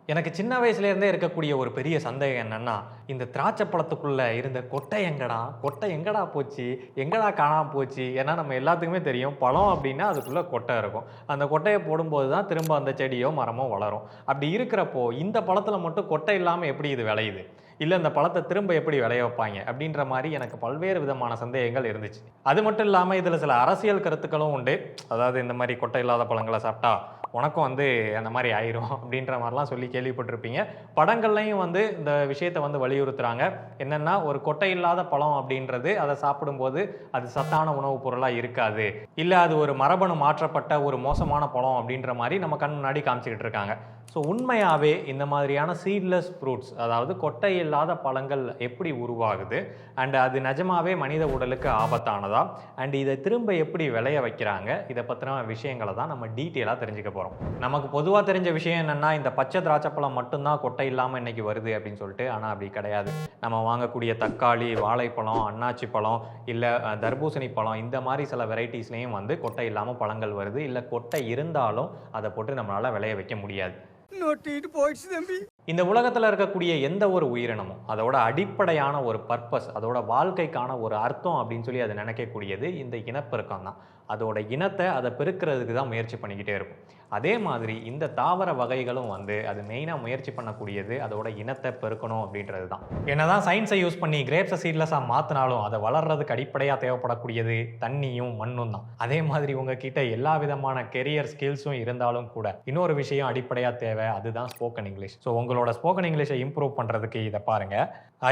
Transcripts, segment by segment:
எனக்கு சின்ன வயசுலேருந்தே இருக்கக்கூடிய ஒரு பெரிய சந்தேகம் என்னன்னா, இந்த திராட்சை பழத்துக்குள்ள இருந்த கொட்டை எங்கடா? கொட்டை எங்கடா போச்சு? எங்கடா காணாம போச்சு? ஏன்னா நம்ம எல்லாத்துக்குமே தெரியும், பழம் அப்டின்னா அதுக்குள்ள கொட்டை இருக்கும். அந்த கொட்டைய போடும்போது தான் திரும்ப அந்த செடியோ, மரமோ வளரும். அப்படி இருக்கிறப்போ, இந்த பழத்தில மட்டும் கொட்டை இல்லாம எப்படி இது விளையுது? இல்ல இந்த பழத்த திரும்ப எப்படி விளைய வைப்பாய்ங்க? அப்படின்ற மாரி எனக்கு பல்வேறு விதமான சந்தேகங்கள் இருந்துச்சு. அது மட்டும் இல்லாம இதில சில அரசியல் கருத்துக்களும் உண்டு. அதாவது இந்த மாரி கொட்டை இல்லாத பழங்கள சாப்பிட்டா உனக்கும் வந்து அந்த மாரி ஆயிரும் அப்படின்ற மாரிலாம் சொல்லி கேள்விப்பட்டிருப்பீங்க. படங்கள்லயும் வந்து இந்த விஷயத்த வந்து வலியுறுத்துறாங்க. என்னன்னா, ஒரு கொட்டை இல்லாத பழம் அப்படின்றது அத சாப்பிடும்போது அது சத்தான உணவுப் பொருளா இருக்காது. இல்ல அது ஒரு மரபணு மாற்றப்பட்ட ஒரு மோசமான பழம் அப்படின்ற மாரி நம்ம கண் முன்னாடி காமிச்சுக்கிட்டு இருக்காங்க. ஸோ உண்மையாவே இந்த மாதிரியான சீட்லெஸ் ஃப்ரூட்ஸ் அதாவது கொட்டை இல்லாத பழங்கள் எப்படி உருவாகுது? அண்ட் அது நிஜமாவே மனித உடலுக்கு ஆபத்தானதா? அண்ட் இத திரும்ப எப்படி விளைய வைக்கிறாங்க? இத பத்தின விஷயங்கள தான் நம்ம டீட்டெயிலா தெரிஞ்சுக்க போறோம். நமக்கு பொதுவா தெரிஞ்ச விஷயம் என்னன்னா, இந்த பச்சை திராட்சை பழம் மட்டும் தான் கொட்டை இல்லாம இன்னைக்கு வருது அப்படின்னு சொல்லிட்டு. ஆனா அப்படி கிடையாது. நம்ம வாங்கக்கூடிய தக்காளி, வாழைப்பழம், அன்னாச்சி பழம், இல்ல தர்பூசணி பழம் இந்த மாரி சில வெரைட்டீஸ்லயும் வந்து கொட்டை இல்லாம பழங்கள் வருது. இல்ல கொட்டை இருந்தாலும் அத போட்டு நம்மளால விளைய வைக்க முடியாது. நொட்டிட்டு போயிடுச்சு தம்பி. இந்த உலகத்துல இருக்கக்கூடிய எந்த ஒரு உயிரினமும் அதோட அடிப்படையான ஒரு பர்ப்பஸ், அதோட வாழ்க்கைக்கான ஒரு அர்த்தம் அப்படின்னு சொல்லி அது நினைக்கக்கூடியது இந்த இனப்பெருக்கம் தான். அதோட இனத்த அத பெருக்கிறதுக்கு தான் முயற்சி பண்ணிக்கிட்டே இருக்கும். அதே மாதிரி இந்த தாவர வகைகளும் வந்து அது மெயினா முயற்சி பண்ணக்கூடியது அதோட இனத்த பெருக்கணும் அப்படின்றது தான். என்னதான் சயின்ஸை யூஸ் பண்ணி கிரேப்ஸை சீட்லெஸ்ஸா மாத்தினாலும் அதை வளர்றதுக்கு அடிப்படையா தேவைப்படக்கூடியது தண்ணியும் மண்ணும் தான். அதே மாதிரி உங்ககிட்ட எல்லா விதமான கெரியர் ஸ்கில்ஸும் இருந்தாலும் கூட இன்னொரு விஷயம் அடிப்படையா தேவை, அதுதான் ஸ்போக்கன் இங்கிலீஷ். ஸோ உங்களோட ஸ்போக்கன் இங்கிலீஷை இம்ப்ரூவ் பண்றதுக்கு இதை பாருங்க.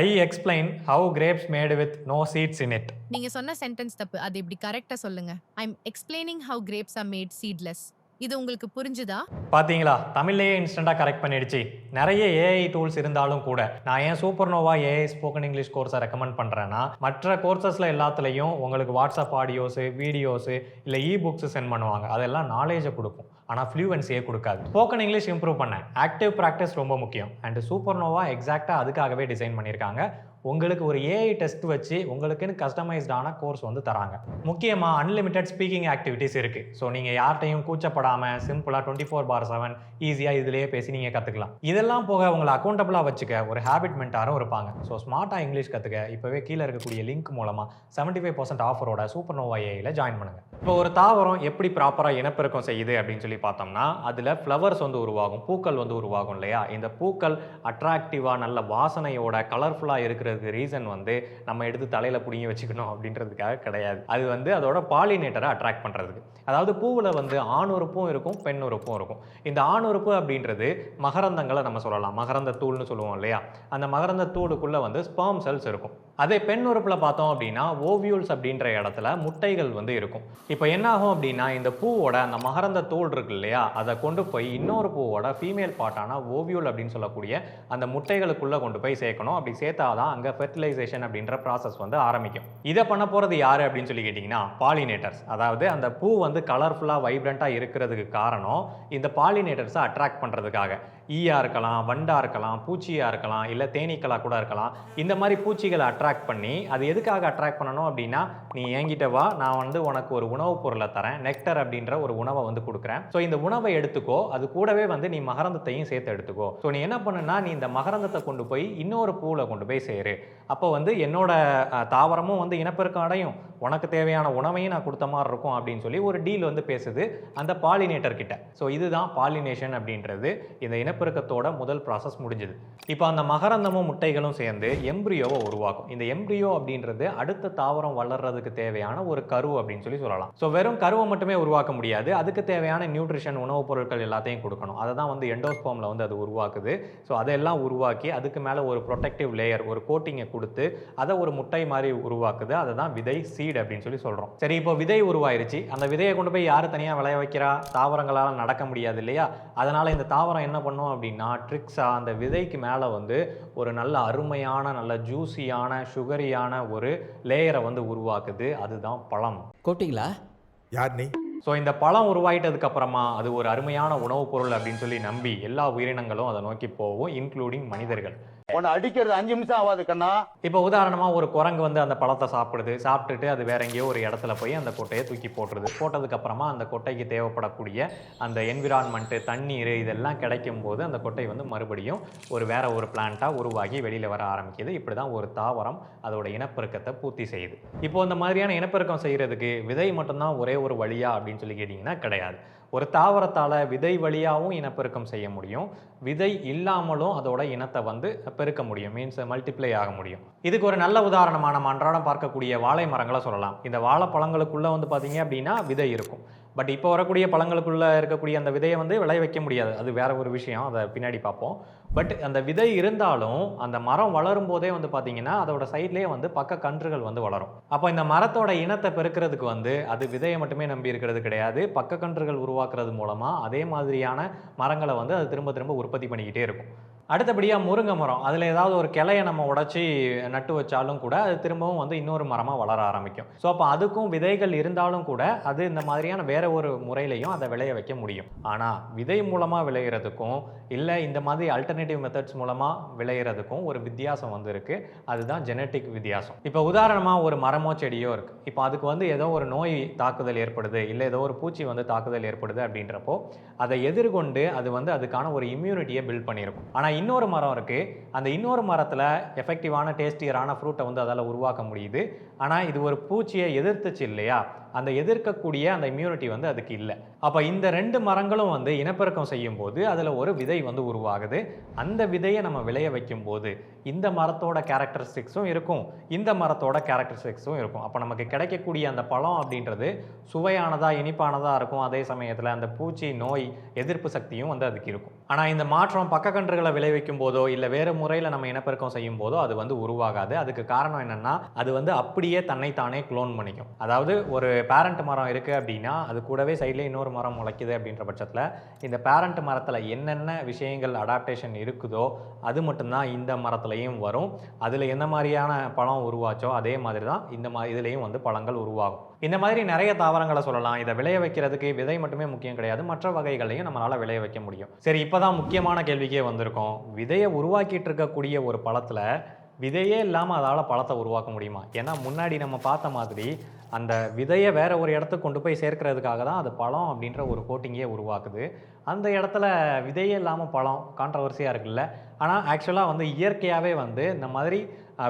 I explain how grapes made with no seeds in it. நீங்க சொன்ன சென்டென்ஸ் தப்பு. அது இப்படி கரெக்ட்டா சொல்லுங்க. I am explaining how grapes are made seedless. இது உங்களுக்கு புரிஞ்சுதா? பாத்தீங்களா, தமிழ்லயே இன்ஸ்டன்டா கரெக்ட் பண்ணிடுச்சு. நிறைய ஏஐ டூல்ஸ் இருந்தாலும் கூட நான் ஏன் சூப்பர்னோவா ஏஐ ஸ்போக்கன் இங்கிலீஷ் கோர்ஸை ரெக்கமெண்ட் பண்றேன்னா, மற்ற கோர்சஸ்ல எல்லாத்துலயும் உங்களுக்கு வாட்ஸ்அப் ஆடியோஸ், வீடியோஸ் இல்ல இ புக்ஸ் சென்ட் பண்ணுவாங்க. அதெல்லாம் நாலேஜை கொடுக்கும். ஆனா ஃப்ளூவன்சியே கொடுக்காது. ஸ்போக்கன் இங்கிலீஷ் இம்ப்ரூவ் பண்ண ஆக்டிவ் பிராக்டிஸ் ரொம்ப முக்கியம். அண்ட் சூப்பர்னோவா எக்ஸாக்டா அதுக்காகவே டிசைன் பண்ணியிருக்காங்க. உங்களுக்கு ஒரு ஏஐ டெஸ்ட் வச்சு உங்களுக்குன்னு கஸ்டமைஸ்டான கோர்ஸ் வந்து தராங்க. முக்கியமா அன்லிமிட்டெட் ஸ்பீக்கிங் ஆக்டிவிட்டீஸ் இருக்கு. ஸோ நீங்க யார்ட்டையும் கூச்சப்படாம சிம்பிளா 24/7 ஈஸியா இதுலயே பேசி நீங்க கத்துக்கலாம். இதெல்லாம் போக உங்களை அக்கௌண்டபிளா வச்சுக்க ஒரு ஹேபிட் மென்டாரும் இருப்பாங்க. ஸோ ஸ்மார்ட்டா இங்கிலீஷ் கத்துக்க இப்பவே கீழே இருக்கக்கூடிய லிங்க் மூலமா 75% ஆஃபரோட சூப்பர்னோவா ஏஐல ஜாயின் பண்ணுங்க. இப்போ ஒரு தாவரம் எப்படி ப்ராப்பரா இனப்பெருக்கம் செய்யுது அப்படின்னு சொல்லி பார்த்தோம்னா, அதுல ஃப்ளவர்ஸ் வந்து உருவாகும், பூக்கள் வந்து உருவாகும் இல்லையா? இந்த பூக்கள் அட்ராக்டிவா நல்ல வாசனையோட கலர்ஃபுல்லா இருக்கிறதுக்கு ரீசன் வந்து நம்ம எடுத்து தலையில புடிங்கி வச்சுக்கணும் அப்படின்றதுக்காக கிடையாது. அது வந்து அதோட பாலினேட்டரை அட்ராக்ட் பண்றதுக்கு. அதாவது பூவுல வந்து ஆண் உறுப்பும் இருக்கும், பெண் உறுப்பும் இருக்கும். இந்த ஆண் உறுப்பு அப்படின்றது மகரந்தங்களை நம்ம சொல்லலாம். மகரந்த தூள்னு சொல்லுவோம் இல்லையா? அந்த மகரந்த தூளுக்குள்ள வந்து ஸ்பெர்ம் செல்ஸ் இருக்கும். அதே பெண் உறுப்புல பார்த்தோம் அப்படின்னா ஓவியூல்ஸ் அப்படின்ற இடத்துல முட்டைகள் வந்து இருக்கும். இப்போ என்ன ஆகும் அப்படின்னா, இந்த பூவோட அந்த மகரந்த தோல் இருக்கு இல்லையா, அதை கொண்டு போய் இன்னொரு பூவோட ஃபீமேல் பார்ட்டான ஓவியூல் அப்படின்னு சொல்லக்கூடிய அந்த முட்டைகளுக்குள்ள கொண்டு போய் சேர்க்கணும். அப்படி சேர்த்தாதான் அங்க ஃபெர்டிலைசேஷன் அப்படின்ற ப்ராசஸ் வந்து ஆரம்பிக்கும். இதை பண்ண போறது யாரு அப்படின்னு சொல்லி கேட்டீங்கன்னா, பாலினேட்டர்ஸ். அதாவது அந்த பூ வந்து கலர்ஃபுல்லா வைப்ரண்டா இருக்கிறதுக்கு காரணம் இந்த பாலினேட்டர்ஸை அட்ராக்ட் பண்றதுக்காக. ஈயா இருக்கலாம், வண்டா இருக்கலாம், பூச்சியா இருக்கலாம், இல்ல தேனீக்களா கூட இருக்கலாம். இந்த மாதிரி பூச்சிகளை அட்ராக்ட் பண்ணி அது எதுக்காக அட்ராக்ட் பண்ணணும் அப்படின்னா, நீ என்கிட்ட வா, நான் வந்து உனக்கு ஒரு உணவுப் பொருளை தரேன், நெக்டர் அப்படின்ற ஒரு உணவை வந்து கொடுக்குறேன். ஸோ இந்த உணவை எடுத்துக்கோ, அது கூடவே வந்து நீ மகரந்தத்தையும் சேர்த்து எடுத்துக்கோ. ஸோ நீ என்ன பண்ணுன்னா, நீ இந்த மகரந்தத்தை கொண்டு போய் இன்னொரு பூவில் கொண்டு போய் சேரு. அப்போ வந்து என்னோட தாவரமும் வந்து இனப்பெருக்கம் அடையும், உனக்கு தேவையான உணவையும் நான் கொடுத்த மாதிரி இருக்கும் அப்படின்னு சொல்லி ஒரு டீல் வந்து பேசுது அந்த பாலினேட்டர் கிட்ட. ஸோ இதுதான் பாலினேஷன் அப்படின்றது. இந்த இனப்பெருக்கத்தோட முதல் ப்ராசஸ் முடிஞ்சது. இப்போ அந்த மகரந்தமும் முட்டைகளும் சேர்ந்து எம்ப்ரியோவை உருவாக்கும். இந்த எம்ப்ரியோ அப்படின்றது அடுத்த தாவரம் வளர்றதுக்கு தேவையான ஒரு கரு அப்படின்னு சொல்லி சொல்லலாம். ஸோ வெறும் கருவை மட்டுமே உருவாக்க முடியாது, அதுக்கு தேவையான நியூட்ரிஷன் உணவுப் பொருட்கள் எல்லாத்தையும் கொடுக்கணும். அதை தான் வந்து எண்டோஸ்போம்ல வந்து அது உருவாக்குது. ஸோ அதெல்லாம் உருவாக்கி அதுக்கு மேலே ஒரு ப்ரொடெக்டிவ் லேயர், ஒரு கோட்டிங்கை கொடுத்து அதை ஒரு முட்டை மாதிரி உருவாக்குது. அதை தான் விதை, சீட் அப்படின்னு சொல்லி சொல்றோம். சரி, இப்போ விதை உருவாயிருச்சு. அந்த விதையை கொண்டு போய் யாரு தனியா விளைய வைக்கிறா? தாவரங்களால நடக்க முடியாது இல்லையா? அதனால இந்த தாவரம் என்ன பண்ணும் அப்படின்னா, ட்ரிக்ஸா அந்த விதைக்கு மேல வந்து ஒரு நல்ல அருமையான, நல்ல ஜூசியான, சுகரியான ஒரு லேயரை வந்து உருவாக்குது. அதுதான் பழம். கோட்டிங்களா? யார் நீ? ஸோ இந்த பழம் உருவாயிட்டதுக்கு அப்புறமா அது ஒரு அருமையான உணவுப் பொருள் அப்படின்னு சொல்லி நம்பி எல்லா உயிரினங்களும் அதை நோக்கி போகும், இன்க்ளூடிங் மனிதர்கள். உன்னை அடிக்கிறது 5 நிமிஷம் ஆகாது கண்ணா. இப்போ உதாரணமாக ஒரு குரங்கு வந்து அந்த பழத்தை சாப்பிடுது, சாப்பிட்டுட்டு அது வேற எங்கேயோ ஒரு இடத்துல போய் அந்த கொட்டையை தூக்கி போட்டுருது. போட்டதுக்கப்புறமா அந்த கொட்டைக்கு தேவைப்படக்கூடிய அந்த என்விரான்மெண்ட்டு, தண்ணீர் இதெல்லாம் கிடைக்கும் போது அந்த கொட்டை வந்து மறுபடியும் வேற ஒரு பிளான்ட்டாக உருவாகி வெளியில் வர ஆரம்பிக்குது. இப்படி தான் ஒரு தாவரம் அதோட இனப்பெருக்கத்தை பூர்த்தி செய்யுது. இப்போ இந்த மாதிரியான இனப்பெருக்கம் செய்கிறதுக்கு விதை மட்டும்தான் ஒரே ஒரு வழியா அப்படின்னு சொல்லி கேட்டிங்கன்னா கிடையாது. ஒரு தாவரத்தால் விதை வழியாகவும் இனப்பெருக்கம் செய்ய முடியும், விதை இல்லாமலும் அதோட இனத்தை வந்து பெருக்க முடியும், மீன்ஸ் மல்டிப்ளை ஆக முடியும். இதுக்கு ஒரு நல்ல உதாரணமாக நம்ம அன்றாடம் பார்க்கக்கூடிய வாழை மரங்களை சொல்லலாம். இந்த வாழைப்பழங்களுக்குள்ளே வந்து பார்த்தீங்க அப்படின்னா விதை இருக்கும். பட் இப்போ வரக்கூடிய பழங்களுக்குள்ளே இருக்கக்கூடிய அந்த விதையை வந்து விளைய வைக்க முடியாது, அது வேற ஒரு விஷயம், அதை பின்னாடி பார்ப்போம். பட் அந்த விதை இருந்தாலும் அந்த மரம் வளரும் போதே வந்து பார்த்தீங்கன்னா அதோட சைட்லேயே வந்து பக்க கன்றுகள் வந்து வளரும். அப்போ இந்த மரத்தோட இனத்தை பெருக்கிறதுக்கு வந்து அது விதையை மட்டுமே நம்பி இருக்கிறது கிடையாது, பக்க கன்றுகள் உருவாக்குறது மூலமாக அதே மாதிரியான மரங்களை வந்து அது திரும்ப திரும்ப உற்பத்தி பண்ணிக்கிட்டே இருக்கும். அடுத்தபடியாக முருங்கை மரம், அதில் ஏதாவது ஒரு கிளையை நம்ம உடச்சி நட்டு வச்சாலும் கூட அது திரும்பவும் வந்து இன்னொரு மரமாக வளர ஆரம்பிக்கும். ஸோ அப்போ அதுக்கும் விதைகள் இருந்தாலும் கூட அது இந்த மாதிரியான வேற ஒரு முறையிலையும் அதை விளைய வைக்க முடியும். ஆனால் விதை மூலமாக விளையிறதுக்கும் இல்லை இந்த மாதிரி அல்டர்னேட்டிவ் மெத்தட்ஸ் மூலமாக விளையிறதுக்கும் ஒரு வித்தியாசம் வந்து இருக்குது. அதுதான் ஜெனட்டிக் வித்தியாசம். இப்போ உதாரணமாக ஒரு மரமோ செடியோ இருக்குது. இப்போ அதுக்கு வந்து ஏதோ ஒரு நோய் தாக்குதல் ஏற்படுது, இல்லை ஏதோ ஒரு பூச்சி வந்து தாக்குதல் ஏற்படுது அப்படின்றப்போ அதை எதிர்கொண்டு அது வந்து அதுக்கான ஒரு இம்யூனிட்டியை பில்ட் பண்ணியிருக்கும். ஆனால் இன்னொரு மரம் இருக்குது, அந்த இன்னொரு மரத்தில் எஃபெக்டிவான டேஸ்டியரான ஃப்ரூட்டை வந்து அதால் உருவாக்க முடியுது. ஆனால் இது ஒரு பூச்சியை எதிர்த்துச்சு இல்லையா, அந்த எதிர்க்கக்கூடிய அந்த இம்யூனிட்டி வந்து அதுக்கு இல்லை. அப்போ இந்த 2 மரங்களும் வந்து இனப்பெருக்கம் செய்யும் போது அதில் ஒரு விதை வந்து உருவாகுது. அந்த விதையை நம்ம விளைய வைக்கும் போது இந்த மரத்தோட கேரக்டரிஸ்டிக்ஸும் இருக்கும், இந்த மரத்தோட கேரக்டரிஸ்டிக்ஸும் இருக்கும். அப்போ நமக்கு கிடைக்கக்கூடிய அந்த பழம் அப்படின்றது சுவையானதாக இனிப்பானதாக இருக்கும், அதே சமயத்தில் அந்த பூச்சி நோய் எதிர்ப்பு சக்தியும் வந்து அதுக்கு இருக்கும். ஆனால் இந்த மாற்றம் பக்கக்கன்றுகளை விளைவிக்கும் போதோ இல்லை வேறு முறையில் நம்ம இனப்பெருக்கம் செய்யும் போதோ அது வந்து உருவாகாது. அதுக்கு காரணம் என்னென்னா அது வந்து அப்படியே தன்னைத்தானே க்ளோன் பண்ணிக்கும். அதாவது ஒரு பேரண்ட் மரம் இருக்குது அப்படின்னா அது கூடவே சைட்லேயே இன்னொரு மரம் முளைக்குது அப்படின்ற பட்சத்தில் இந்த பேரண்ட் மரத்தில் என்னென்ன விஷயங்கள் அடாப்டேஷன் இருக்குதோ அது மட்டும்தான் இந்த மரத்துலையும் வரும். அதில் என்ன மாதிரியான பழம் உருவாச்சோ அதே மாதிரி தான் இதுலேயும் வந்து பழங்கள் உருவாகும். இந்த மாதிரி நிறைய தாவரங்களை சொல்லலாம். இதை விளைய வைக்கிறதுக்கு விதை மட்டுமே முக்கியம் கிடையாது, மற்ற வகைகளையும் நம்மளால் விளைய வைக்க முடியும். சரி, இப்போ தான் முக்கியமான கேள்விக்கே வந்திருக்கோம். விதையை உருவாக்கிட்டு இருக்கக்கூடிய ஒரு பழத்தில் விதையே இல்லாமல் அதால் பழத்தை உருவாக்க முடியுமா? ஏன்னா முன்னாடி நம்ம பார்த்த மாதிரி அந்த விதையை வேற ஒரு இடத்துக்கு கொண்டு போய் சேர்க்கறதுக்காக தான் அது பழம் அப்படின்ற ஒரு கோட்டிங்கே உருவாக்குது. அந்த இடத்துல விதையே இல்லாமல் பழம் கான்ட்ரவர்சியாக இருக்குல்ல. ஆனால் ஆக்சுவலாக வந்து இயற்கையாகவே வந்து இந்த மாதிரி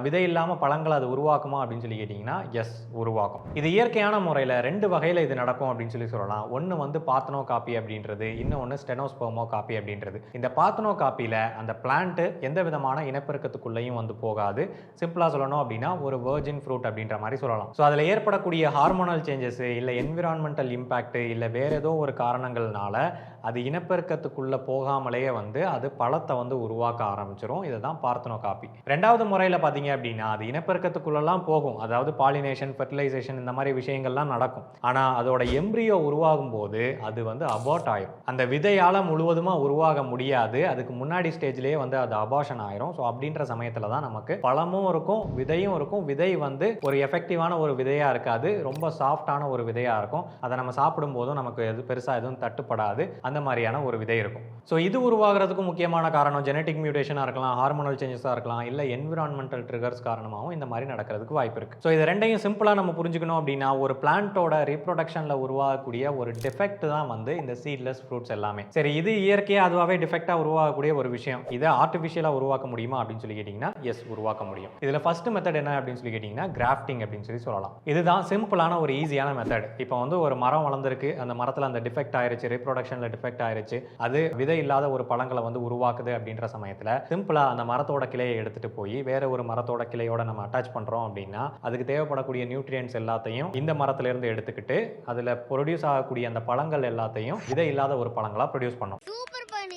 விதை இல்லாமல் பழங்களை அது உருவாக்குமா அப்படின்னு சொல்லி கேட்டிங்கன்னா எஸ், உருவாக்கும். இது இயற்கையான முறையில் 2 வகையில் இது நடக்கும் அப்படின்னு சொல்லலாம். ஒன்று வந்து பார்த்தனோ காப்பி அப்படின்றது, இன்னொன்று ஸ்டெனோஸ்பெர்மோ காப்பி அப்படின்றது. இந்த பார்த்தனோ காப்பியில் அந்த பிளான்ட்டு எந்த விதமான இனப்பெருக்கத்துக்குள்ளேயும் வந்து போகாது. சிம்பிளாக சொல்லணும் அப்படின்னா ஒரு வெர்ஜின் ஃப்ரூட் அப்படின்ற மாதிரி சொல்லலாம். ஸோ அதில் ஏற்படக்கூடிய ஹார்மோனல் சேஞ்சஸ் இல்லை என்விரான்மெண்டல் இம்பேக்ட் இல்லை வேற ஏதோ ஒரு காரணங்கள்னால அது இனப்பெருக்கத்துக்குள்ளே போகாமலேயே வந்து அது பழத்தை வந்து உருவாக்க ஆரம்பிச்சிடும். இதை தான் பார்த்தனோ காப்பி. 2வது முறையில் பார்த்தீங்க அப்படின்னா அது இனப்பெருக்கத்துக்குள்ளெல்லாம் போகும், அதாவது பாலினேஷன், ஃபெர்டிலைசேஷன் இந்த மாதிரி விஷயங்கள்லாம் நடக்கும். ஆனால் அதோட எம்ப்ரியோ உருவாகும் போது அது வந்து அபார்ட் ஆயிரும். அந்த விதையால் முழுவதுமாக உருவாக முடியாது, அதுக்கு முன்னாடி ஸ்டேஜ்லேயே வந்து அது அபார்ஷன் ஆயிரும். ஸோ அப்படின்ற சமயத்தில் தான் நமக்கு பழமும் இருக்கும் விதையும் இருக்கும். விதை வந்து ஒரு எஃபெக்டிவான ஒரு விதையாக இருக்காது, ரொம்ப சாஃப்டான ஒரு விதையாக இருக்கும். அதை நம்ம சாப்பிடும் போதும் நமக்கு பெருசாக எதுவும் தட்டுப்படாது, அந்த மாதிரியான ஒரு விதை இருக்கும். ஸோ இது உருவாகிறதுக்கும் முக்கியமான காரணம் ஜெனட்டிக் மியூட்டேஷனாக இருக்கலாம், ஹார்மோனல் சேஞ்சஸாக இருக்கலாம், இல்லை என்விரான்மெண்டல் ட்ரிகர்ஸ் காரணமாகவும் இந்த மாதிரி நடக்கிறதுக்கு வாய்ப்பு இருக்குது. ஸோ இது ரெண்டையும் சிம்பிளாக நம்ம புரிஞ்சுக்கணும் அப்படின்னா ஒரு பிளான்ட்டோட ரீப்ரொடக்ஷனில் உருவாகக்கூடிய ஒரு டிஃபெக்ட் தான் வந்து இந்த சீட்லெஸ் ஃப்ரூட்ஸ் எல்லாமே. சரி, இது இயற்கையாக அதுவாகவே டிஃபெக்டாக உருவாகக்கூடிய ஒரு விஷயம். இதை ஆர்டிஃபிஷியலாக உருவாக்க முடியுமா அப்படின்னு சொல்லி கேட்டிங்கன்னா எஸ், உருவாக்க முடியும். இதில் ஃபர்ஸ்ட் மெத்தட் என்ன அப்படின்னு சொல்லி கேட்டிங்கன்னா கிராஃப்டிங் அப்படின்னு சொல்லலாம். இதுதான் சிம்பிளான ஒரு ஈஸியான மெத்தட். இப்போ வந்து ஒரு மரம் வளர்ந்துருக்கு, அந்த மரத்தில் அந்த டிஃபெக்ட் ஆயிருச்சு, ரீப்ரொடக்ஷனில் டிஃபெக்ட் ஆயிருச்சு, அது விதை இல்லாத ஒரு பழங்களை வந்து உருவாக்குது அப்படின்ற சமயத்தில் சிம்பிளாக அந்த மரத்தோட கிளையை எடுத்துகிட்டு போய் வேற ஒரு மரத்தோட கிளையோட நம்ம அட்டாச் பண்ணுறோம் அப்படின்னா அதுக்கு தேவைப்படக்கூடிய நியூட்ரியன்ஸ் எல்லாத்தையும் இந்த மரத்திலிருந்து எடுத்துக்கிட்டு அதில் ப்ரொடியூஸ் ஆகக்கூடிய அந்த பழங்கள் எல்லாத்தையும் விதை இல்லாத ஒரு பழங்களாக ப்ரொடியூஸ் பண்ணோம்.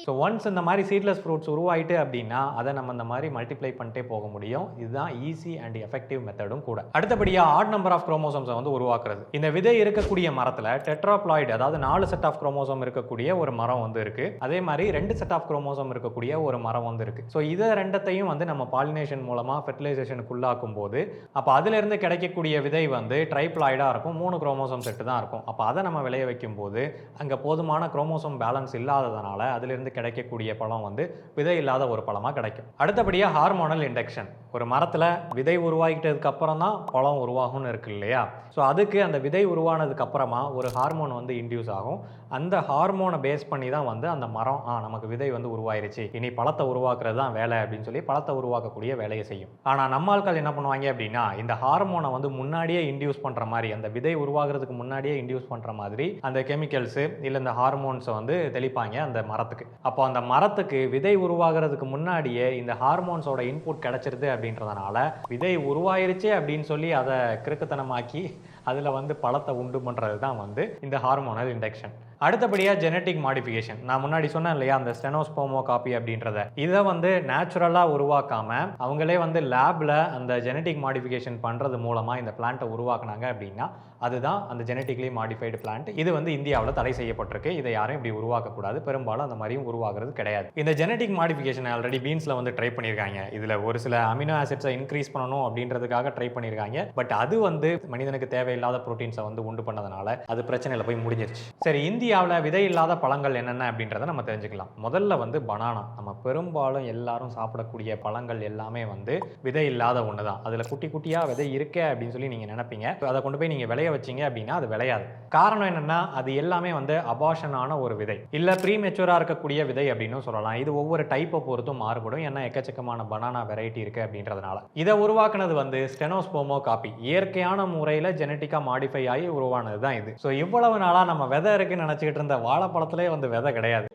ஸோ ஒன்ஸ் இந்த மாதிரி சீட்லெஸ் ஃப்ரூட்ஸ் உருவாயிட்டு அப்படின்னா அதை நம்ம இந்த மாதிரி மல்டிப்ளை பண்ணிட்டே போக முடியும். இதுதான் ஈஸி அண்ட் எஃபெக்டிவ் மெத்தடும் கூட. அடுத்தபடியாக ஆட் நம்பர் ஆஃப் குரோமோசோம்ஸை வந்து உருவாக்குறது. இந்த விதை இருக்கக்கூடிய மரத்தில் டெட்ராப்ளாய்டு, அதாவது 4 செட் ஆஃப் குரோமோசோம் இருக்கக்கூடிய ஒரு மரம் வந்து இருக்கு. அதே மாதிரி 2 செட் ஆஃப் குரோமோசோம் இருக்கக்கூடிய ஒரு மரம் வந்து இருக்கு. ஸோ இதை ரெண்டத்தையும் வந்து நம்ம பாலினேஷன் மூலமாக ஃபெர்டிலைசேஷனுக்கு உள்ளாக்கும் போது அப்போ அதிலிருந்து கிடைக்கக்கூடிய விதை வந்து ட்ரைப்ளாய்டாக இருக்கும், 3 குரோமோசோம் செட்டு தான் இருக்கும். அப்போ அதை நம்ம விளைய வைக்கும் போது அங்கே போதுமான குரோமோசோம் பேலன்ஸ் இல்லாததுனால அதிலிருந்து இருந்து கிடைக்கக்கூடிய பழம் வந்து விதை இல்லாத ஒரு பழமாக கிடைக்கும். அடுத்தபடியாக ஹார்மோனல் இண்டக்ஷன். ஒரு மரத்தில் விதை உருவாகிட்டதுக்கு அப்புறம் தான் பழம் உருவாகும்னு இருக்கு இல்லையா? ஸோ அதுக்கு அந்த விதை உருவானதுக்கு அப்புறமா ஒரு ஹார்மோன் வந்து இன்டியூஸ் ஆகும். அந்த ஹார்மோனை பேஸ் பண்ணி தான் வந்து அந்த மரம் நமக்கு விதை வந்து உருவாயிருச்சு, இனி பழத்தை உருவாக்குறது தான் வேலை அப்படின்னு சொல்லி பழத்தை உருவாக்கக்கூடிய வேலையை செய்யும். ஆனால் நம்ம ஆட்கள் என்ன பண்ணுவாங்க அப்படின்னா, இந்த ஹார்மோனை வந்து முன்னாடியே இன்டியூஸ் பண்ணுற மாதிரி, அந்த விதை உருவாகிறதுக்கு முன்னாடியே இன்டியூஸ் பண்ணுற மாதிரி அந்த கெமிக்கல்ஸு இல்லை இந்த ஹார்மோன்ஸை வந்து தெளிப்பாங்க அந்த மரத்துக்கு. அப்போ அந்த மரத்துக்கு விதை உருவாகிறதுக்கு முன்னாடியே இந்த ஹார்மோன்ஸோட இன்புட் கிடைச்சிருது அப்படின்றதுனால விதை உருவாயிருச்சு அப்படின்னு சொல்லி அதை கிறுக்குத்தனமாக்கி அதில் வந்து பழத்தை உண்டு பண்ணுறது தான் வந்து இந்த ஹார்மோனல் இண்டக்ஷன். அடுத்தபடியாக ஜெனட்டிக் மாடிஃபிகேஷன். நான் முன்னாடி சொன்னேன் இல்லையா, அந்த ஸ்டெனோஸ்போமோ காப்பி அப்படின்றத, இதை வந்து நேச்சுரலாக உருவாக்காம அவங்களே வந்து லேபில் அந்த ஜெனட்டிக் மாடிஃபிகேஷன் பண்ணுறது மூலமாக இந்த பிளான்ட்டை உருவாக்குனாங்க அப்படின்னா அதுதான் அந்த ஜெனட்டிக்லி மாடிஃபைடு பிளான்ட். இது வந்து இந்தியாவில் தடை செய்யப்பட்டிருக்கு. இதை யாரும் இப்படி உருவாக்கக்கூடாது. பெரும்பாலும் அந்த மாதிரியும் உருவாக்குறது கிடையாது. இந்த ஜெனட்டிக் மாடிஃபிகேஷன் ஆல்ரெடி பீன்ஸில் வந்து ட்ரை பண்ணியிருக்காங்க. இதில் ஒரு சில அமினோ ஆசிட்ஸை இன்க்ரீஸ் பண்ணணும் அப்படின்றதுக்காக ட்ரை பண்ணியிருக்காங்க. பட் அது வந்து மனிதனுக்கு தேவையில்லாத ப்ரோட்டீன்ஸை வந்து உண்டு பண்ணதுனால அது பிரச்சனையில் போய் முடிஞ்சிருச்சு. சரி, இந்தியாவில் விதை இல்லாத பழங்கள் என்னென்ன அப்படின்றத நம்ம தெரிஞ்சுக்கலாம். முதல்ல வந்து பனானா. நம்ம பெரும்பாலும் எல்லாரும் சாப்பிடக்கூடிய பழங்கள் எல்லாமே வந்து விதை இல்லாத ஒன்று தான். அதில் குட்டி குட்டியாக விதை இருக்கே அப்படின்னு சொல்லி நீங்கள் நினைப்பீங்க. அதை கொண்டு போய் நீங்கள் விளைய வச்சிங்க அப்படின்னா அது விளையாது. காரணம் என்னன்னா, அது எல்லாமே வந்து அபார்ஷனான ஒரு விதை, இல்லை ப்ரீமெச்சூராக இருக்கக்கூடிய விதை அப்படின்னு சொல்லலாம். இது ஒவ்வொரு டைப்பை பொறுத்தும் மாறுபடும். ஏன்னா எக்கச்சக்கமான பனானா வெரைட்டி இருக்குது அப்படின்றதுனால. இதை உருவாக்குனது வந்து ஸ்டெனோஸ்போமோ காப்பி. இயற்கையான முறையில் ஜெனட்டிக்காக மாடிஃபை ஆகி உருவானது தான் இது. ஸோ இவ்வளவு நாளாக நம்ம விதை இருக்குன்னு நினச்சிக்கிட்டு இருந்த வாழைப்பழத்திலே வந்து விதை கிடையாது.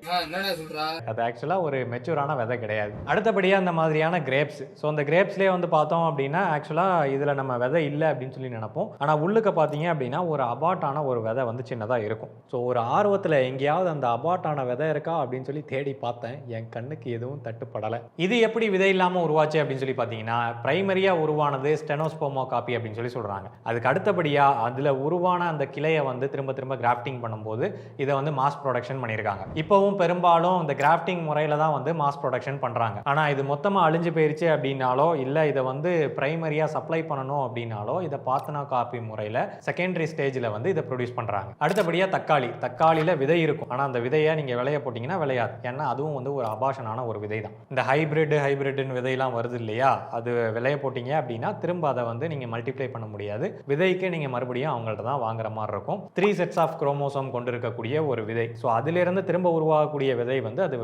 அது ஆக்சுவலாக ஒரு மெச்சூரான விதை கிடையாது. அடுத்தபடியாக அந்த மாதிரியான கிரேப்ஸ். ஸோ அந்த கிரேப்ஸ்லேயே வந்து பார்த்தோம் அப்படின்னா ஆக்சுவலாக இதில் நம்ம விதை இல்லை அப்படின்னு சொல்லி நினைப்போம். ஆனால் உள்ளுக்க பார்த்தீங்க அப்படின்னா ஒரு அபார்ட்டான ஒரு விதை வந்து சின்னதாக இருக்கும். ஸோ ஒரு ஆர்வத்தில் எங்கேயாவது அந்த அபார்ட்டான விதை இருக்கா அப்படின்னு சொல்லி தேடி பார்த்தேன். என் கண்ணுக்கு எதுவும் தட்டுப்படலை. இது எப்படி விதை இல்லாமல் உருவாச்சு அப்படின்னு சொல்லி பார்த்தீங்கன்னா, பிரைமரியாக உருவானது ஸ்டெனோஸ்போமோ காப்பி அப்படின்னு சொல்லி சொல்கிறாங்க. அதுக்கு அடுத்தபடியாக அதில் உருவான அந்த கிளையை வந்து திரும்ப திரும்ப கிராஃப்டிங் பண்ணும்போது இதை வந்து மாஸ் ப்ரொடக்ஷன் பண்ணியிருக்காங்க. இப்போவும் பெரும்பாலும் இந்த கிராஃப்டிங் முறையில் தான் வந்து மாஸ் ப்ரொடக்ஷன் பண்ணுறாங்க. ஆனால் இது மொத்தமாக அழிஞ்சு போயிருச்சு அப்படின்னாலோ, இல்லை இதை வந்து பிரைமரியாக சப்ளை பண்ணணும் அப்படின்னாலோ இதை பார்த்தனா காப்பி முறையில் செகண்டரி ஸ்டேஜில் வந்து இதை ப்ரொடியூஸ் பண்ணுறாங்க. அடுத்தபடியாக தக்காளி. தக்காளியில் விதை இருக்கும். ஆனால் அந்த விதையை நீங்கள் விளைய போட்டிங்கன்னா விளையாது. ஏன்னா அதுவும் வந்து ஒரு அபார்ஷனான ஒரு விதை தான். இந்த ஹைபிரிட்னு விதையெல்லாம் வருது இல்லையா, அது விளைய போட்டிங்க அப்படின்னா திரும்ப அதை வந்து நீங்கள் மல்டிப்ளை பண்ண முடியாது. விதைக்கு நீங்கள் மறுபடியும் அவங்கள்ட்ட தான் வாங்குற மாதிரி இருக்கும். 3 செட்ஸ் ஆஃப் குரோமோசோம் கொண்டு இருக்கக்கூடிய ஒரு விதை. ஸோ அதிலிருந்து திரும்ப உருவாகக்கூடிய விதை வந்து அது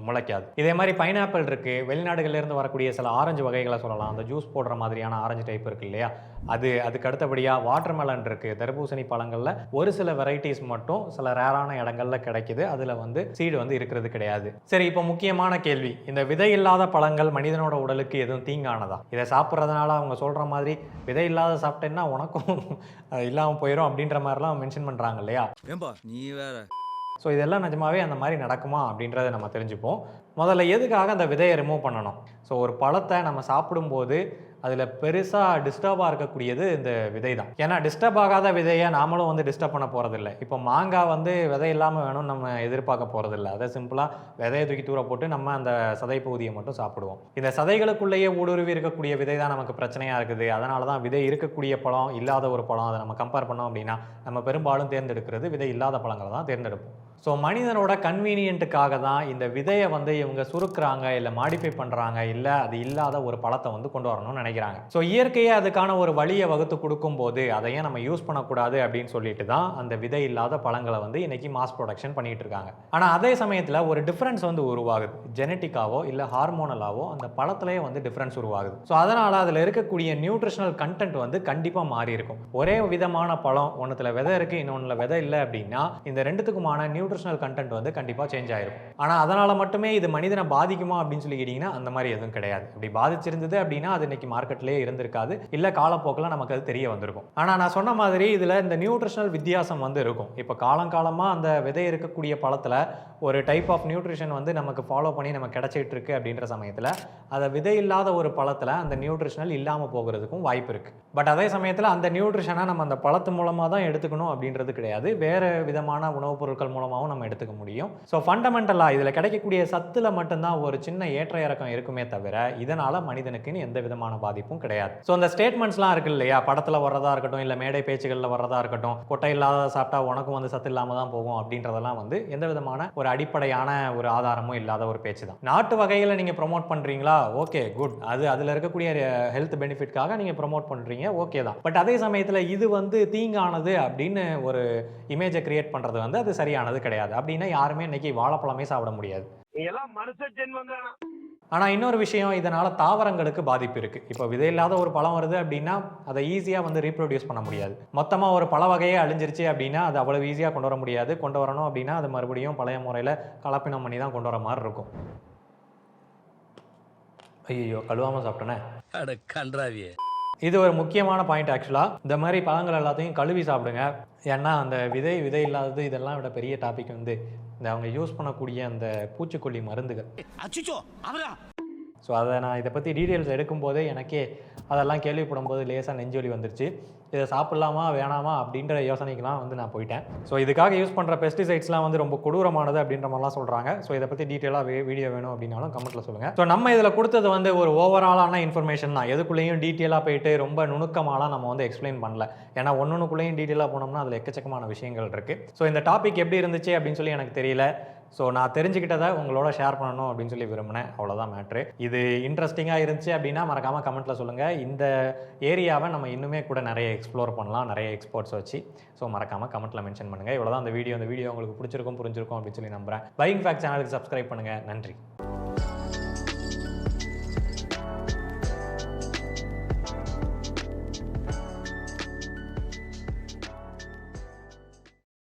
முளைக்காது. இதே மாதிரி பைனாப்பிள் இருக்கு. வெளிநாடுகளிலிருந்து வரக்கூடிய சில ஆரஞ்சு வகைகளை சொல்லலாம். அந்த ஜூஸ் போடுற மாதிரியான ஆரஞ்சு டைப் இருக்கு இல்லையா, அதுக்கு அடுத்தபடியாக வாட்டர்மெலன் இருக்கு. தர்பூசணி பழங்களில் ஒரு சில வெரைட்டிஸ் மட்டும் சில ரேரான இடங்கள்ல கிடைக்குது. அதில் வந்து சீடு வந்து இருக்கிறது கிடையாது. சரி, இப்போ முக்கியமான கேள்வி, இந்த விதை இல்லாத பழங்கள் மனிதனோட உடலுக்கு எதுவும் தீங்கானதா? இதை சாப்பிட்றதுனால அவங்க சொல்ற மாதிரி விதை இல்லாத சாப்பிட்டேன்னா உனக்கும் இல்லாமல் போயிடும் அப்படின்ற மாதிரிலாம் மென்ஷன் பண்ணுறாங்க இல்லையா? நீ வேற. ஸோ இதெல்லாம் நிஜமாவே அந்த மாதிரி நடக்குமா அப்படின்றத நம்ம தெரிஞ்சுப்போம். முதல்ல எதுக்காக அந்த விதையை ரிமூவ் பண்ணணும்? ஸோ ஒரு பழத்தை நம்ம சாப்பிடும்போது அதில் பெருசாக டிஸ்டர்பாக இருக்கக்கூடியது இந்த விதை தான். ஏன்னா டிஸ்டர்ப் ஆகாத விதையை நாமளும் வந்து டிஸ்டர்ப் பண்ண போகிறதில்ல. இப்போ மாங்காய் வந்து விதை இல்லாமல் வேணும்னு நம்ம எதிர்பார்க்க போகிறதில்ல. அதை சிம்பிளாக விதையை தூக்கி தூர போட்டு நம்ம அந்த சதை பகுதியை மட்டும் சாப்பிடுவோம். இந்த சதைகளுக்குள்ளேயே ஊடுருவி இருக்கக்கூடிய விதை தான் நமக்கு பிரச்சனையாக இருக்குது. அதனால தான் விதை இருக்கக்கூடிய பழம் இல்லாத ஒரு பழம் அதை நம்ம கம்பேர் பண்ணோம் அப்படின்னா நம்ம பெரும்பாலும் தேர்ந்தெடுக்கிறது விதை இல்லாத பழங்களை தான் தேர்ந்தெடுப்போம். ஸோ மனிதனோட கன்வீனியன்ட்டுக்காக தான் இந்த விதையை வந்து இவங்க சுருக்குறாங்க, இல்லை மாடிஃபை பண்ணுறாங்க, இல்லை அது இல்லாத ஒரு பழத்தை வந்து கொண்டு வரணும்னு நினைக்கிறாங்க. ஸோ இயற்கையே அதுக்கான ஒரு வழியை வகுத்து கொடுக்கும்போது அதையே நம்ம யூஸ் பண்ணக்கூடாது அப்படின்னு சொல்லிட்டு தான் அந்த விதை இல்லாத பழங்களை வந்து இன்னைக்கு மாஸ் ப்ரொடக்ஷன் பண்ணிட்டு இருக்காங்க. ஆனால் அதே சமயத்தில் ஒரு டிஃப்ரென்ஸ் வந்து உருவாகுது. ஜெனட்டிக்காவோ இல்லை ஹார்மோனலாவோ அந்த பழத்திலேயே வந்து டிஃப்ரென்ஸ் உருவாகுது. ஸோ அதனால் அதில் இருக்கக்கூடிய நியூட்ரிஷனல் கண்டென்ட் வந்து கண்டிப்பாக மாறி இருக்கும். ஒரே விதமான பழம் ஒன்றுத்துல விதை இருக்குது, இன்னொன்றில் விதை இல்லை அப்படின்னா இந்த ரெண்டுத்துக்குமான நியூட்ரிஷனல் கண்டென்ட் வந்து கண்டிப்பாக சேஞ்ச் ஆயிருக்கும். ஆனால் அதனால் மட்டுமே இது மனிதனை பாதிக்குமா அப்படின்னு சொல்லி கேட்டிங்கன்னா அந்த மாதிரி எதுவும் கிடையாது. அப்படி பாதிச்சிருந்தது அப்படின்னா அது இன்னைக்கு மார்க்கெட்லேயே இருந்திருக்காது, இல்லை காலப்போக்கில் நமக்கு அது தெரிய வந்திருக்கும். ஆனால் நான் சொன்ன மாதிரி இதில் இந்த நியூட்ரிஷனல் வித்தியாசம் வந்து இருக்கும். இப்போ காலங்காலமாக அந்த விதை இருக்கக்கூடிய பழத்தில் ஒரு டைப் ஆஃப் நியூட்ரிஷன் வந்து நமக்கு ஃபாலோ பண்ணி நம்ம கிடைச்சிட்டு இருக்கு அப்படின்ற சமயத்தில் அதை விதை இல்லாத ஒரு பழத்தில் அந்த நியூட்ரிஷனல் இல்லாமல் போகிறதுக்கும் வாய்ப்பு இருக்குது. பட் அதே சமயத்தில் அந்த நியூட்ரிஷனை நம்ம அந்த பழத்து மூலமாக தான் எடுத்துக்கணும் அப்படின்றது கிடையாது. வேறு விதமான உணவுப் பொருட்கள் மூலமாக மூலமாகவும் நம்ம எடுத்துக்க முடியும். ஸோ ஃபண்டமெண்டலாக இதில் கிடைக்கக்கூடிய சத்தில் மட்டும்தான் ஒரு சின்ன ஏற்ற இறக்கம் இருக்குமே தவிர இதனால் மனிதனுக்குன்னு எந்த விதமான பாதிப்பும் கிடையாது. ஸோ அந்த ஸ்டேட்மெண்ட்ஸ்லாம் இருக்கு இல்லையா, படத்தில் வர்றதா இருக்கட்டும் இல்லை மேடை பேச்சுகளில் வர்றதா இருக்கட்டும், கொட்டை இல்லாத சாப்பிட்டா உனக்கும் வந்து சத்து இல்லாமல் தான் போகும் அப்படின்றதெல்லாம் வந்து எந்த விதமான ஒரு அடிப்படையான ஒரு ஆதாரமும் இல்லாத ஒரு பேச்சு தான். நாட்டு வகையில் நீங்கள் ப்ரொமோட் பண்ணுறீங்களா, ஓகே குட், அது அதில் இருக்கக்கூடிய ஹெல்த் பெனிஃபிட்காக நீங்கள் ப்ரொமோட் பண்ணுறீங்க, ஓகே தான். பட் அதே சமயத்தில் இது வந்து தீங்கானது அப்படின்னு ஒரு இமேஜை கிரியேட் பண்ணுறது வந்து அது சரியானது கிடையாது. அப்படின்னா யாருமே இன்னைக்கு வாழைப்பழமே சாப்பிட முடியாது. ஆனால் இன்னொரு விஷயம், இதனால் தாவரங்களுக்கு பாதிப்பு இருக்குது. இப்போ விதை இல்லாத ஒரு பழம் வருது அப்படின்னா அதை ஈஸியாக வந்து ரீப்ரொடியூஸ் பண்ண முடியாது. மொத்தமாக ஒரு பழ வகையே அழிஞ்சிருச்சு அப்படின்னா அது அவ்வளோ ஈஸியாக கொண்டு வர முடியாது. கொண்டு வரணும் அப்படின்னா அது மறுபடியும் பழைய முறையில் கலப்பினம் பண்ணி தான் கொண்டு வர மாதிரி இருக்கும். ஐயோ, கழுவாமல் சாப்பிட்டேனே. இது ஒரு முக்கியமான பாயிண்ட் ஆக்சுவலாக. இந்த மாதிரி பழங்கள் எல்லாத்தையும் கழுவி சாப்பிடுங்க. ஏன்னா அந்த விதை இல்லாதது இதெல்லாம் விட பெரிய டாபிக் வந்து இந்த அவங்க யூஸ் பண்ணக்கூடிய அந்த பூச்சிக்கொல்லி மருந்துகள். ஸோ அதை நான் இதை பற்றி டீட்டெயில்ஸ் எடுக்கும்போதே எனக்கே அதெல்லாம் கேள்விப்படும் போது லேசாக நெஞ்சொலி வந்துருச்சு. இதை சாப்பிட்லாமா வேணாமா அப்படின்ற யோசனைக்கெலாம் வந்து நான் போயிட்டேன். ஸோ இதுக்காக யூஸ் பண்ணுற பெஸ்டிசைட்ஸ்லாம் வந்து ரொம்ப கொடூரமானது அப்படின்ற மாதிரிலாம் சொல்கிறாங்க. ஸோ இதை பற்றி டீட்டெயிலாக வீடியோ வேணும் அப்படின்னாலும் கமெண்ட்டில் சொல்லுங்கள். ஸோ நம்ம இதில் கொடுத்தது வந்து ஒரு ஓவராலான இன்ஃபர்மேஷன் தான். எதுக்குள்ளேயும் டீட்டெயிலாக போயிட்டு ரொம்ப நுணுக்கமாலாம் நம்ம வந்து எக்ஸ்பிளைன் பண்ணல. ஏன்னா ஒன்றுக்குள்ளேயும் டீட்டெயிலாக போனோம்னா அதில் எக்கச்சக்கமான விஷயங்கள் இருக்குது. ஸோ இந்த டாபிக் எப்படி இருந்துச்சு அப்படின்னு சொல்லி எனக்கு தெரியல. ஸோ நான் தெரிஞ்சுக்கிட்டதை உங்களோட ஷேர் பண்ணணும் அப்படின்னு சொல்லி விரும்பினேன். அவ்வளோதான் மேட்ரு. இது இன்ட்ரெஸ்டிங்காக இருந்துச்சு அப்படின்னா மறக்காமல் கமெண்ட்டில் சொல்லுங்கள். இந்த ஏரியாவை நம்ம இன்னுமே கூட நிறைய எக்ஸ்ப்ளோர் பண்ணலாம், நிறைய எக்ஸ்பர்ட்ஸ் வச்சு. ஸோ மறக்காமல் கமெண்ட்டில் மென்ஷன் பண்ணுங்கள். இவ்வளோதான் அந்த வீடியோ உங்களுக்கு பிடிச்சிருக்கும் புரிஞ்சிருக்கும் அப்படின்னு சொல்லி நம்புகிறேன். பையிங் ஃபேக்ட் சேனலுக்கு சப்ஸ்கிரைப் பண்ணுங்கள். நன்றி.